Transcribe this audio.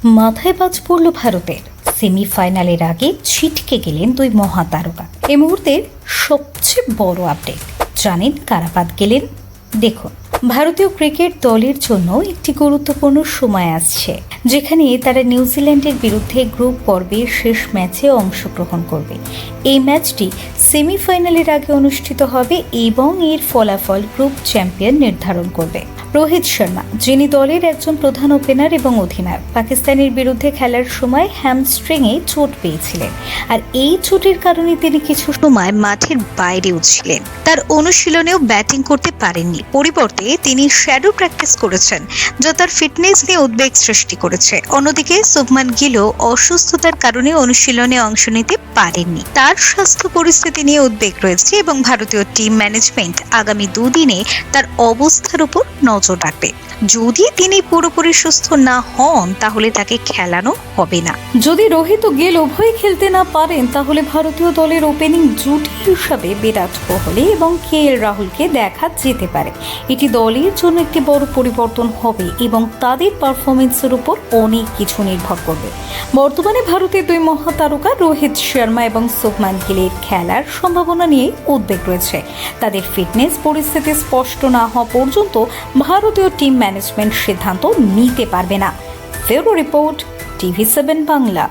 মাথায় বাজ পড়ল ভারতের। সেমিফাইনালের আগে ছিটকে গেলেন দুই মহাতারকা। এই মুহূর্তের সবচেয়ে বড় আপডেট, জানেন কারা বাদ গেলেন? দেখুন, ভারতীয় ক্রিকেট দলের জন্য একটি গুরুত্বপূর্ণ সময় আসছে, যেখানে তারা নিউজিল্যান্ডের বিরুদ্ধে গ্রুপ পর্বের শেষ ম্যাচে অংশগ্রহণ করবে। এই ম্যাচটি সেমিফাইনালের আগে অনুষ্ঠিত হবে এবং এর ফলাফল গ্রুপ চ্যাম্পিয়ন নির্ধারণ করবে। রোহিত শর্মা, যিনি দলের একজন প্রধান ওপেনার এবং অধিনায়ক, পাকিস্তানের বিরুদ্ধে খেলার সময় হ্যামস্ট্রিংয়ে চোট পেয়েছিলেন, আর এই চোটের কারণে তিনি কিছু সময় মাঠের বাইরেও ছিলেন। তার অনুশীলনেও ব্যাটিং করতে পারেননি, পরিবর্তে তিনি শ্যাডো প্র্যাকটিস করেছেন, যা তার ফিটনেস নিয়ে উদ্বেগ সৃষ্টি করেছে। অন্যদিকে শুভমান গিলও অসুস্থতার কারণে অনুশীলনে অংশ নিতে পারেননি। তার স্বাস্থ্য পরিস্থিতি নিয়ে উদ্বেগ রয়েছে এবং ভারতীয় টিম ম্যানেজমেন্ট আগামী দুদিনে তার অবস্থার উপর নজর রাখবে। যদি তিনি পুরোপুরি সুস্থ না হন, তাহলে তাকে খেলানো হবে না। যদি রোহিত ও গেল উভয় খেলতে না পারেন, তাহলে ভারতীয় দলের ওপেনিং জুটি হিসাবে বিরাট কোহলি এবং KL রাহুলকে দেখা যেতে পারে। এটি দলের জন্য একটি বড় পরিবর্তন হবে এবং তাদের পারফরমেন্সের উপর অনেক কিছু নির্ভর করবে। বর্তমানে ভারতের দুই মহাতারকা রোহিত শর্মা এবং শুভমান গিলের খেলার সম্ভাবনা নিয়ে উদ্বেগ রয়েছে। তাদের ফিটনেস পরিস্থিতি স্পষ্ট না হওয়া পর্যন্ত ভারতীয় টিম ম্যানেজমেন্ট সিদ্ধান্ত নিতে পারবে না। Bureau report, TV7 Bangla.